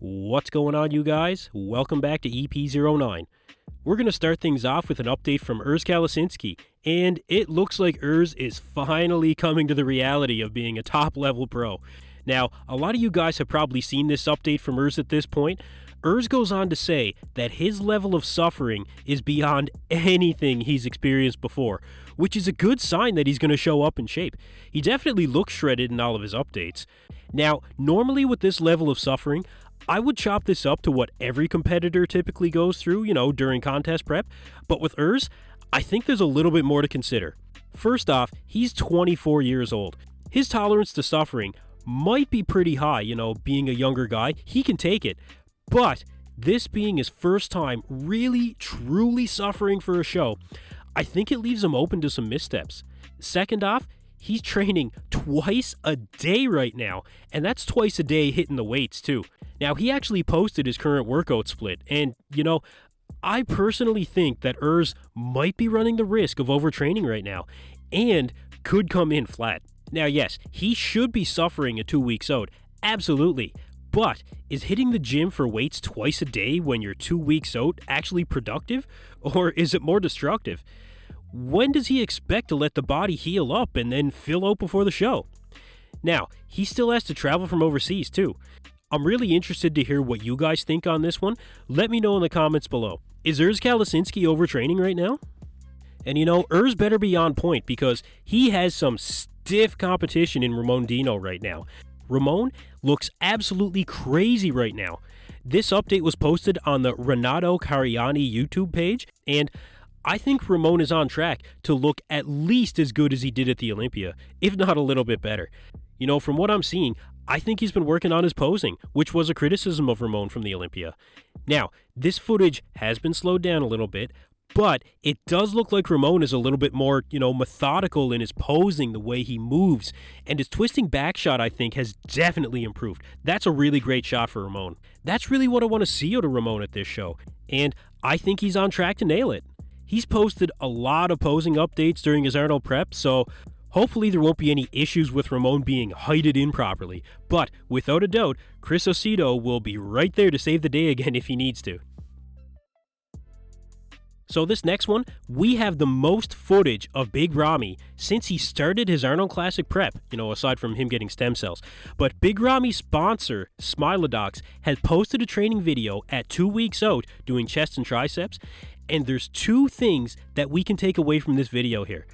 What's going on, you guys? Welcome back to EP09. We're going to start things off with an update from Urs Kalecinski, and it looks like Urs is finally coming to the reality of being a top-level pro. Now, a lot of you guys have probably seen this update from Urs at this point. Urs goes on to say that his level of suffering is beyond anything he's experienced before, which is a good sign that he's going to show up in shape. He definitely looks shredded in all of his updates. Now, normally with this level of suffering, I would chop this up to what every competitor typically goes through, during contest prep, but with Urs, I think there's a little bit more to consider. First off, he's 24 years old. His tolerance to suffering might be pretty high, being a younger guy, he can take it, but this being his first time really, truly suffering for a show, I think it leaves him open to some missteps. Second off, he's training twice a day right now, and that's twice a day hitting the weights too. Now, he actually posted his current workout split, and, I personally think that Urs might be running the risk of overtraining right now, and could come in flat. Now, yes, he should be suffering at 2 weeks out, absolutely, but is hitting the gym for weights twice a day when you're 2 weeks out actually productive, or is it more destructive? When does he expect to let the body heal up and then fill out before the show? Now, he still has to travel from overseas too. I'm really interested to hear what you guys think on this one. Let me know in the comments below. Is Urs Kalecinski overtraining right now? And Urs better be on point because he has some stiff competition in Ramon Dino right now. Ramon looks absolutely crazy right now. This update was posted on the Renato Cariani YouTube page, and I think Ramon is on track to look at least as good as he did at the Olympia, if not a little bit better. From what I'm seeing, I think he's been working on his posing, which was a criticism of Ramon from the Olympia. Now, this footage has been slowed down a little bit, but it does look like Ramon is a little bit more, methodical in his posing, the way he moves, and his twisting back shot, I think, has definitely improved. That's a really great shot for Ramon. That's really what I want to see out of Ramon at this show, and I think he's on track to nail it. He's posted a lot of posing updates during his Arnold prep, so hopefully there won't be any issues with Ramon being heighted in properly, but without a doubt, Chris Osito will be right there to save the day again if he needs to. So this next one, we have the most footage of Big Ramy since he started his Arnold Classic prep, aside from him getting stem cells. But Big Ramy's sponsor, Smilodox, has posted a training video at 2 weeks out doing chest and triceps, and there's two things that we can take away from this video here.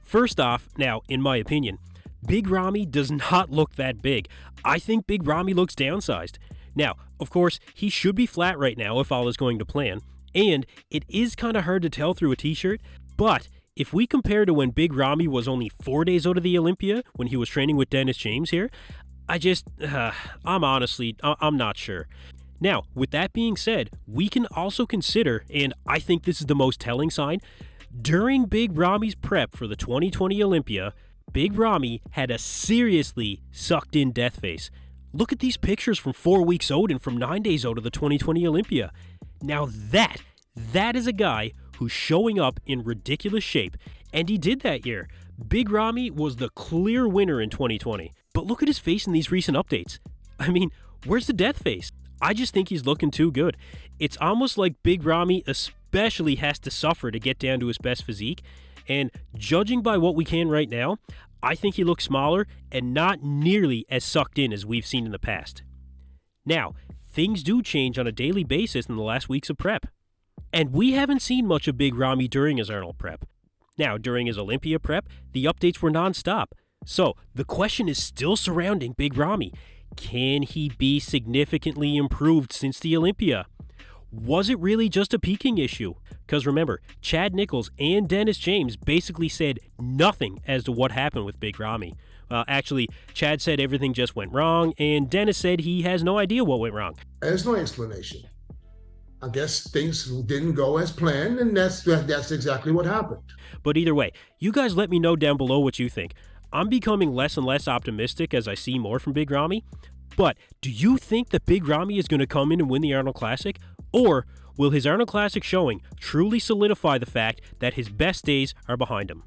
First off, now, in my opinion, Big Ramy does not look that big. I think Big Ramy looks downsized. Now, of course, he should be flat right now if all is going to plan. And it is kind of hard to tell through a t-shirt, but if we compare to when Big Ramy was only 4 days out of the Olympia, when he was training with Dennis James here, I'm not sure. Now, with that being said, we can also consider, and I think this is the most telling sign, during Big Ramy's prep for the 2020 Olympia, Big Ramy had a seriously sucked-in death face. Look at these pictures from 4 weeks out and from 9 days out of the 2020 Olympia. Now that is a guy who's showing up in ridiculous shape, and he did that year. Big Ramy was the clear winner in 2020, but look at his face in these recent updates. I mean, where's the death face? I just think he's looking too good. It's almost like Big Ramy especially has to suffer to get down to his best physique, and judging by what we can right now, I think he looks smaller and not nearly as sucked in as we've seen in the past. Now, things do change on a daily basis in the last weeks of prep. And we haven't seen much of Big Ramy during his Arnold prep. Now, during his Olympia prep, the updates were non-stop. So, the question is still surrounding Big Ramy. Can he be significantly improved since the Olympia? Was it really just a peaking issue? Because remember, Chad Nichols and Dennis James basically said nothing as to what happened with Big Ramy. Actually, Chad said everything just went wrong, and Dennis said he has no idea what went wrong. There's no explanation. I guess things didn't go as planned, and that's exactly what happened. But either way, you guys let me know down below what you think. I'm becoming less and less optimistic as I see more from Big Ramy. But do you think that Big Ramy is going to come in and win the Arnold Classic? Or will his Arnold Classic showing truly solidify the fact that his best days are behind him?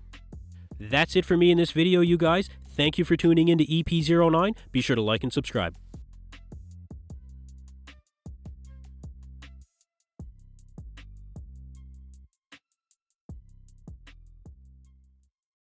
That's it for me in this video, you guys. Thank you for tuning in to EP09. Be sure to like and subscribe.